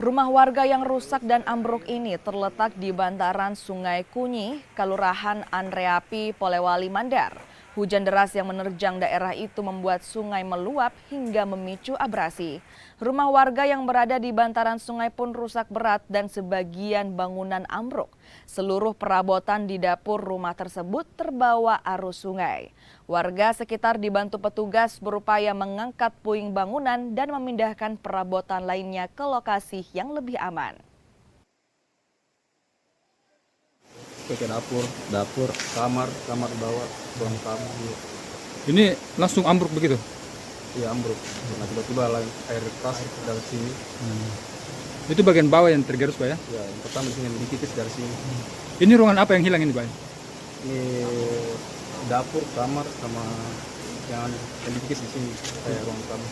Rumah warga yang rusak dan ambruk ini terletak di bantaran Sungai Kunyi, Kelurahan Andreapi, Polewali Mandar. Hujan deras yang menerjang daerah itu membuat sungai meluap hingga memicu abrasi. Rumah warga yang berada di bantaran sungai pun rusak berat dan sebagian bangunan ambruk. Seluruh perabotan di dapur rumah tersebut terbawa arus sungai. Warga sekitar dibantu petugas berupaya mengangkat puing bangunan dan memindahkan perabotan lainnya ke lokasi yang lebih aman. Ke dapur, kamar bawah, ruang tamu. Ini langsung ambruk begitu? Iya ambruk. Nah, tiba-tiba air keras dari sini. Itu bagian bawah yang tergerus, Pak ya? Ya, yang pertama di sini yang dikikis dari sini. Ini ruangan apa yang hilang ini, Pak? Ini dapur, kamar sama yang dikikis di sini kayak ruang tamu.